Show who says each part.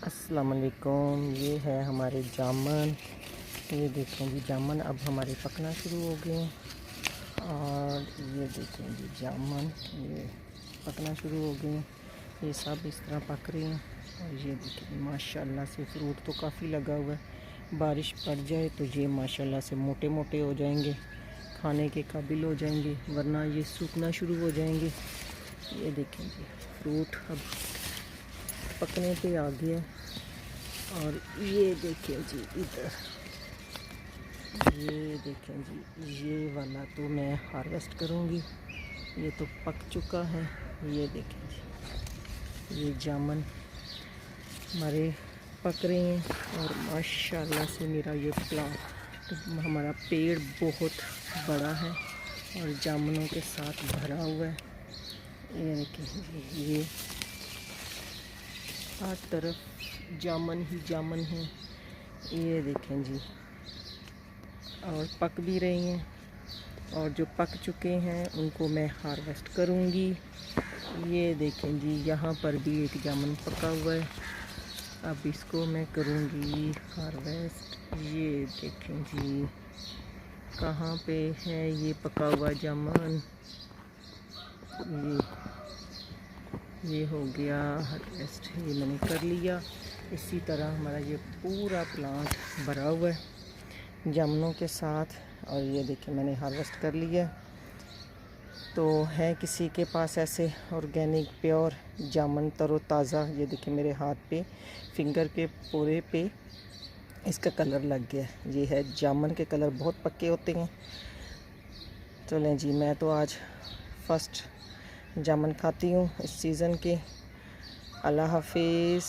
Speaker 1: अस्सलाम वालेकुम। ये है हमारे जामुन। ये देखें जी, जामुन अब हमारे पकना शुरू हो गए हैं। और ये देखें जी, जामुन ये पकना शुरू हो गए हैं। ये सब इस तरह पक रहे हैं। और ये देखें माशाल्लाह से फ्रूट तो काफ़ी लगा हुआ है। बारिश पड़ जाए तो ये माशाल्लाह से मोटे मोटे हो जाएंगे, खाने के काबिल हो जाएंगे, वरना ये सूखना शुरू हो जाएंगे। ये देखें जी, फ्रूट अब पकने पे आ गया। और ये देखें जी, इधर ये देखें जी, ये वाला तो मैं हार्वेस्ट करूँगी। ये तो पक चुका है। ये देखें जी, ये जामुन हमारे पक रहे हैं। और माशाल्लाह से मेरा ये प्लांट हमारा पेड़ बहुत बड़ा है और जामुनों के साथ भरा हुआ है। ये देखें जी, ये हर तरफ जामुन ही जामुन है। ये देखें जी, और पक भी रही हैं। और जो पक चुके हैं उनको मैं हार्वेस्ट करूँगी। ये देखें जी, यहाँ पर भी एक जामुन पका हुआ है। अब इसको मैं करूँगी हार्वेस्ट। ये देखें जी, कहाँ पे है ये पका हुआ जामुन। ये हो गया हार्वेस्ट, ये मैंने कर लिया। इसी तरह हमारा ये पूरा प्लांट भरा हुआ है जामुनों के साथ। और ये देखिए मैंने हार्वेस्ट कर लिया। तो है किसी के पास ऐसे ऑर्गेनिक प्योर जामुन तरोताज़ा, ये देखिए मेरे हाथ पे फिंगर के पूरे पे इसका कलर लग गया। ये है जामुन के कलर बहुत पक्के होते हैं। चलें जी, मैं तो आज फर्स्ट जामुन खाती हूँ इस सीज़न के। अल्लाह हाफिज़।